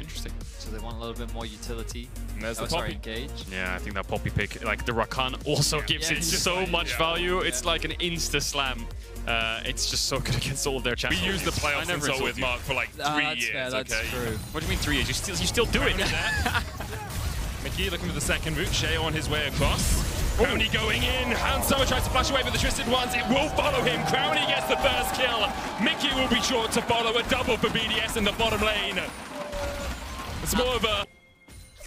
Interesting. So they want a little bit more utility. And there's the Poppy. Engage. Yeah, I think that Poppy pick, like the Rakan, also gives it so much value. It's like an insta slam. It's just so good against all of their champions. We used the playoff console with Mark for like 3 years. Yeah, that's true. What do you mean 3 years? You still do it. Mikyx looking for the second route. Sheo on his way across. Crownie going in. Hansama tries to flash away with the Twisted Ones. It will follow him. Crownie gets the first kill. Mikyx will be short to follow. A double for BDS in the bottom lane. It's more of a...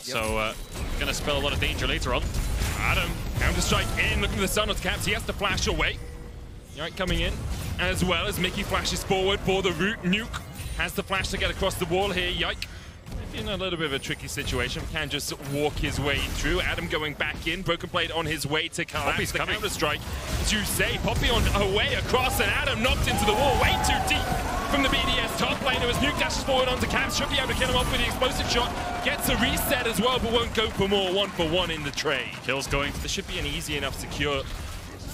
So, gonna spell a lot of danger later on. Adam, counter-strike in. Looking for the stun of Caps. He has to flash away. Yike coming in. As well as Mikyx flashes forward for the route. Nuke has the flash to get across the wall here. Yike in a little bit of a tricky situation. Can just walk his way through. Adam going back in. BrokenBlade on his way to collapse. Poppy's the coming. Counter-strike, as you say. Poppy on her way across, and Adam knocked into the wall way too deep from the BDS top laner as Nuke dashes forward onto Caps. Should be able to kill him off with the explosive shot. Gets a reset as well, but won't go for more. 1-for-1 in the trade. Kills going. This should be an easy enough secure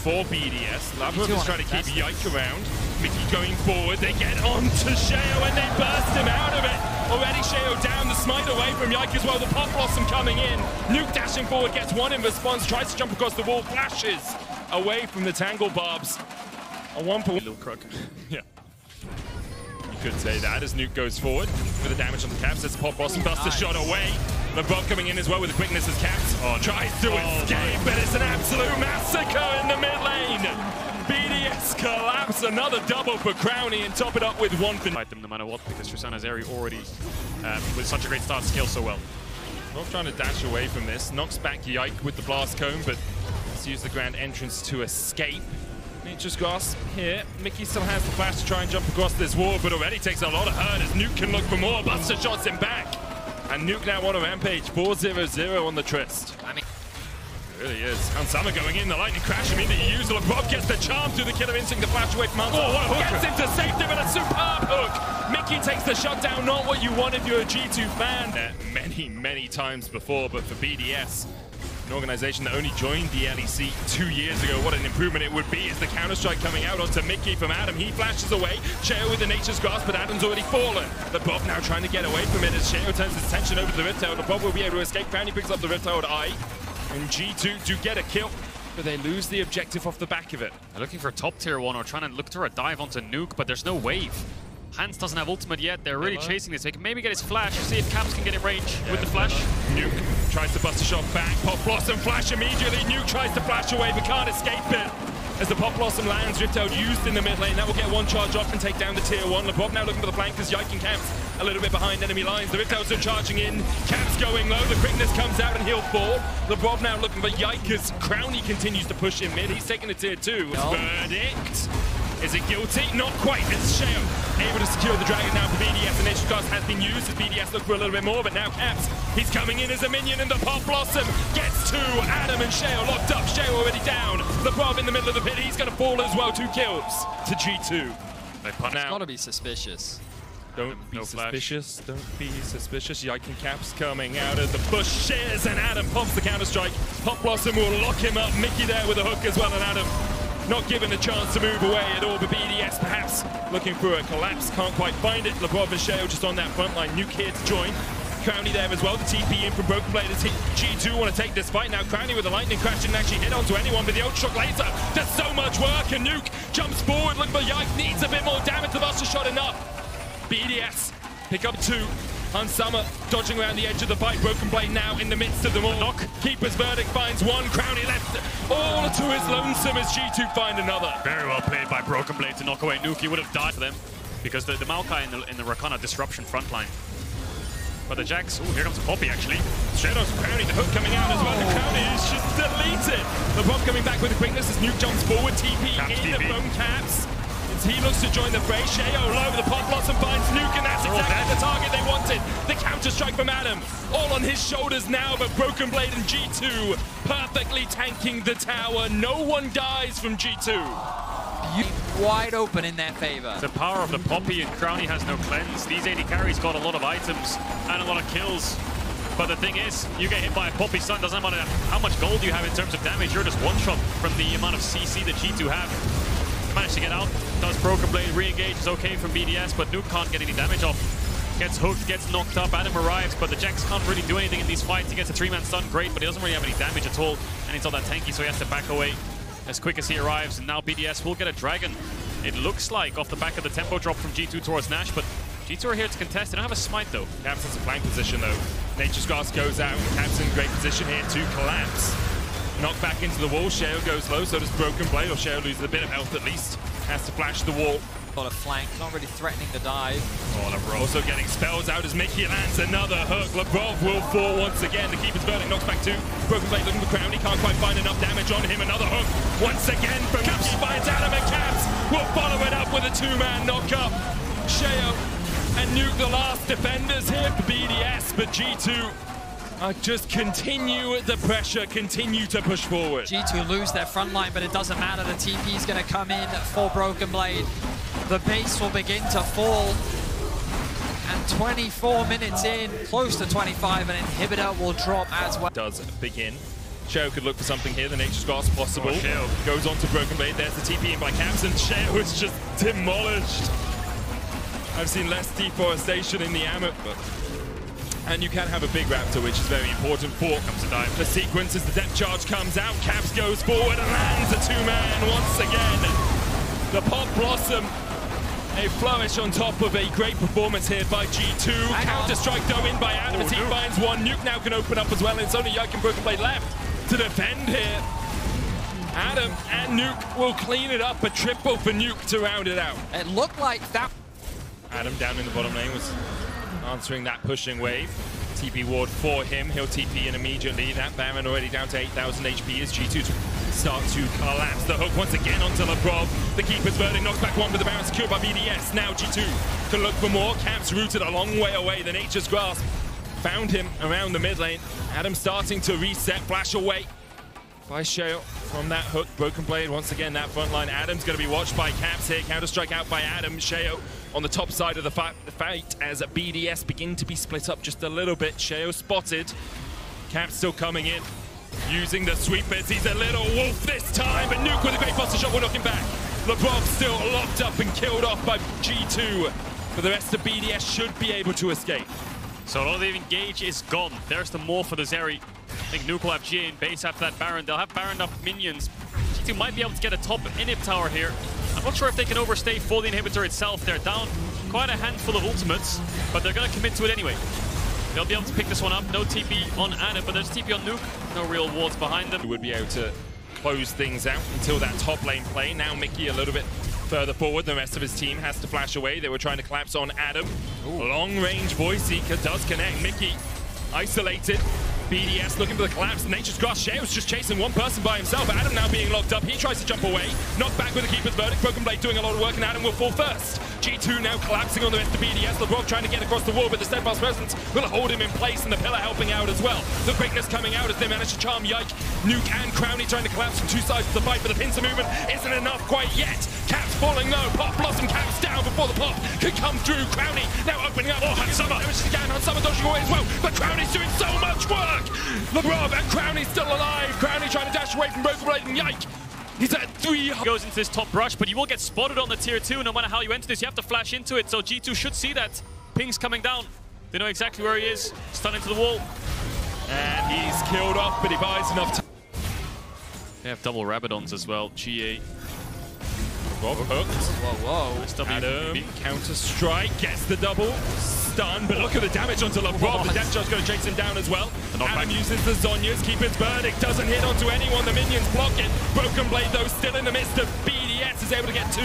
for BDS. Lebrov is trying to keep Yike around. Mikyx going forward. They get onto Sheo and they burst him out of it. Already Sheo down, the smite away from Yike as well. The Pop Blossom coming in. Nuke dashing forward, gets one in response, tries to jump across the wall, flashes away from the Tangle Barbs. A 1-for-1. Little crook. Yeah. You could say that as Nuke goes forward with the damage on the Caps. It's Pop Blossom, busts the shot away. Lebrov coming in as well with the quickness as Caps. Tries to escape, but it's an absolute massacre in the mid lane. BDS collapse, another double for Crownie and top it up with 1 for... Fight them no matter what, because Tristana's Airy already, with such a great start, scales so well. Not trying to dash away from this. Knocks back Yike with the blast cone, but let's use the grand entrance to escape. Nature's Grasp here. Mikyx still has the flash to try and jump across this wall, but already takes a lot of hurt as Nuke can look for more. Buster shots him back. And Nuke now on a rampage. 4-0-0 on the Trist. I mean, it really is. Hansama going in, the lightning crash immediately used. Lebrov gets the charm through the killer instinct to flash away from Hansama. Oh, what a hook! Gets into safety with a superb hook. Mikyx takes the shot down, not what you want if you're a G2 fan. Many times before, but for BDS, an organization that only joined the LEC 2 years ago, what an improvement it would be. As the counter-strike coming out onto Mikyx from Adam. He flashes away. Sheo with the Nature's Grasp, but Adam's already fallen. Lebrov now trying to get away from it as Sheo turns his attention over to the Rift Tower. Lebrov will be able to escape. Crownie picks up the Rift Tower eye. And G2 do get a kill, but they lose the objective off the back of it. They're looking for a top tier one or trying to look through a dive onto Nuke, but there's no wave. Hans doesn't have ultimate yet. They're really chasing this. They can maybe get his flash. See if Caps can get in range with the flash. Nuke tries to bust a shot back. Pop Blossom flash immediately. Nuke tries to flash away but can't escape it. As the Pop Blossom lands, Rift Out used in the mid lane. That will get one charge off and take down the tier 1. Lebrov now looking for the flank as Yike and Caps a little bit behind enemy lines. The Rift Outs are charging in. Caps going low. The quickness comes out and he'll fall. Lebrov now looking for Yike as Crownie continues to push in mid. He's taking the tier 2. Verdict. Is it guilty? Not quite. It's Sheo able to secure the dragon now for BDS. The Nature's Grasp has been used as BDS look for a little bit more, but now Caps, he's coming in as a minion and the Pop Blossom gets 2. Adam and Sheo locked up. Sheo already down. Lebrov in the middle of the pit. He's going to fall as well. 2 kills to G2. It's got to be suspicious. Don't be suspicious. Don't be suspicious. Yike and Caps coming out of the bushes and Adam pops the counter-strike. Pop Blossom will lock him up. Mikyx there with a hook as well, and Adam not given a chance to move away at all, but BDS perhaps looking for a collapse, can't quite find it. Lebrov and Sheo just on that front line. Nuke here to join. Crownie there as well, the TP in from BrokenBlade as G2 want to take this fight. Now Crownie with the lightning crash didn't actually hit onto anyone, but the ultra laser does so much work, and Nuke jumps forward, looking for Yike, needs a bit more damage, the buster shot enough. BDS pick up 2. Hansama dodging around the edge of the fight. BrokenBlade now in the midst of them all. Knock. Keeper's verdict finds 1. Crownie left all to his lonesome as G2 find another. Very well played by BrokenBlade to knock away Nuke. He would have died for them because the Maokai in the Rakana disruption front line. But the Jax, here comes Poppy actually. Straight on to Crownie, the hook coming out as well. The Crownie is just deleted. Lebrov coming back with the quickness as Nuke jumps forward. TP in from Caps. He looks to join the fray. Sheo low, the Pop Blossom finds Nuke, and that's exactly the target they wanted. The counter-strike from Adam, all on his shoulders now, but BrokenBlade and G2 perfectly tanking the tower. No one dies from G2. Wide open in their favor. The power of the Poppy, and Crownie has no cleanse. These AD carries got a lot of items and a lot of kills. But the thing is, you get hit by a Poppy stun, doesn't matter how much gold you have in terms of damage, you're just one-shot from the amount of CC that G2 have. Managed to get out. Does BrokenBlade re-engage? Is okay from BDS, but Nuke can't get any damage off. Gets hooked, gets knocked up. Adam arrives, but the Jax can't really do anything in these fights. He gets a 3-man stun, great, but he doesn't really have any damage at all. And he's not that tanky, so he has to back away as quick as he arrives. And now BDS will get a dragon. It looks like off the back of the tempo drop from G2 towards Nash, but G2 are here to contest. They don't have a smite though. Caps in flank position though. Nature's Grass goes out. Caps in great position here to collapse. Knocked back into the wall. Sheo goes low, so does BrokenBlade, or Sheo loses a bit of health at least. Has to flash the wall. Got a flank, not really threatening the dive. Oh, Lebrov also getting spells out as Mikyx lands another hook. Lebrov will fall once again. The keeper's verdict knocks back two. BrokenBlade looking for Crownie, can't quite find enough damage on him. Another hook once again from Caps. Finds Adam, and Caps will follow it up with a 2-man knock-up. Sheo and Nuke the last defenders here for BDS, but G2 just continue the pressure, continue to push forward. G2 lose their front line, but it doesn't matter. The TP is going to come in for BrokenBlade. The base will begin to fall. And 24 minutes in, close to 25, an inhibitor will drop as well. Does begin. Sheo could look for something here. The Nature's Grass possible. Goes on to BrokenBlade. There's the TP in by Caps, and Sheo is just demolished. I've seen less deforestation in the Amit, and you can have a big Raptor, which is very important for the sequence as the depth charge comes out. Caps goes forward and lands a 2-man once again. The Pop Blossom, a flourish on top of a great performance here by G2. Counter-strike though in by Adam as he finds one. Nuke now can open up as well, and it's only Yike and BrokenBlade left to defend here. Adam and Nuke will clean it up, a triple for Nuke to round it out. It looked like that. Adam down in the bottom lane was answering that pushing wave. TP ward for him. He'll TP in immediately. That Baron already down to 8,000 HP as G2 start to collapse. The hook once again onto Lebrov. The keeper's verdict knocks back one, but the Baron secured by BDS. Now G2 can look for more. Caps rooted a long way away. The Nature's Grasp found him around the mid lane. Adam starting to reset. Flash away by Sheo from that hook. BrokenBlade once again that front line. Adam's going to be watched by Caps here. Counter strike out by Adam. Sheo on the top side of the fight as BDS begin to be split up just a little bit. Sheo spotted. Caps still coming in, using the sweepers. He's a little wolf this time, but Nuke with a great buster shot will knock him back. Lebrov still locked up and killed off by G2, but the rest of BDS should be able to escape. So a lot of the engage is gone. There's the more for the Zeri. I think Nuke will have GA in base after that Baron. They'll have Baron up minions. G2 might be able to get a top inhib tower here. I'm not sure if they can overstay for the inhibitor itself. They're down quite a handful of ultimates, but they're going to commit to it anyway. They'll be able to pick this one up. No TP on Adam, but there's TP on Nuke. No real wards behind them. We would be able to close things out until that top lane play. Now Mikyx a little bit further forward. The rest of his team has to flash away. They were trying to collapse on Adam. Long-range Voice Seeker does connect. Mikyx isolated. BDS looking for the collapse. Nature's Grass. Sheo's just chasing one person by himself. Adam now being locked up. He tries to jump away. Knocked back with the keeper's verdict. BrokenBlade doing a lot of work, and Adam will fall first. G2 now collapsing on the rest of BDS. Lebrov trying to get across the wall, but the steadfast presence will hold him in place, and the pillar helping out as well. The quickness coming out as they manage to charm Yike. Nuke and Crownie trying to collapse from two sides of the fight, but the pincer movement isn't enough quite yet. Caps falling low. Pop Blossom Caps down before the pop could come through. Crownie now opening up. Hansama again. Hansama dodging away as well, but Crownie's doing so much work. Lebrov and Crownie still alive. Crownie trying to dash away from BrokenBlade and Yike. He's at 3. Goes into this top rush, but you will get spotted on the tier 2. No matter how you enter this, you have to flash into it. So G2 should see that. Ping's coming down. They know exactly where he is. Stun into the wall. And he's killed off, but he buys enough time. They have double Rabadons as well. GA. Rob hooked. Whoa. Adam, counter-strike, gets the double. Stun, but look at the damage onto Lebrov. The depth charge going to chase him down as well. Adam uses the Zhonya's. Keeper's verdict doesn't hit onto anyone. The minions block it. BrokenBlade, though, still in the midst of BDS, is able to get 2.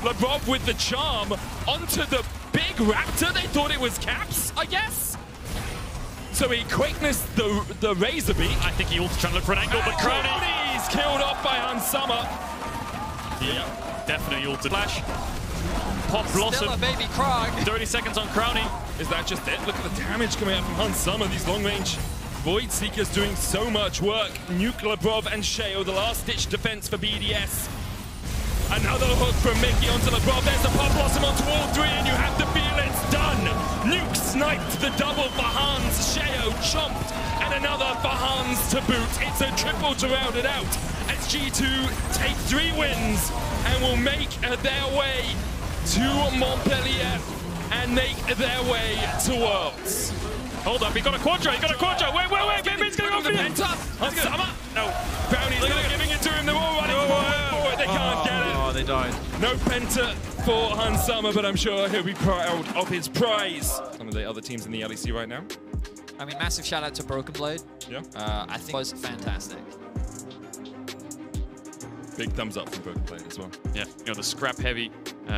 Lebrov with the charm onto the big Raptor. They thought it was Caps, I guess. So he quickness the Razor Beak. I think he ulted trying to look for an angle, but Crownie's killed off by Hansama. Yeah, definitely ulted. Flash. Pop Blossom. Still a baby Krog. 30 seconds on Crownie. Is that just it? Look at the damage coming out from Hansama. These long-range Void Seekers doing so much work. Nuke, Lebrov, and Sheo, the last-ditch defense for BDS. Another hook from Mikyx onto Lebrov. There's the Pop Blossom onto all 3, and you have to feel it's done. Nuke sniped the double for Hans. Sheo chomped, and another for Hans to boot. It's a triple to round it out as G2 take 3 wins and will make their way to Montpellier. and make their way to Worlds. Hold up, he got a Quadra, Wait, baby, it's gonna go for the Penta. No, Crownie's not giving it to him. They're all running forward. They can't get it. Oh, they died. No Penta for Hansama, but I'm sure he'll be proud of his prize. Some of the other teams in the LEC right now. I mean, massive shout out to BrokenBlade. Yeah. I think it was fantastic. Big thumbs up from BrokenBlade as well. Yeah, you know, the scrap heavy,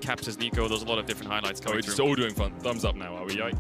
Caps Nuc, there's a lot of different highlights coming We're through. just all doing fun. Thumbs up now, are we, Yike?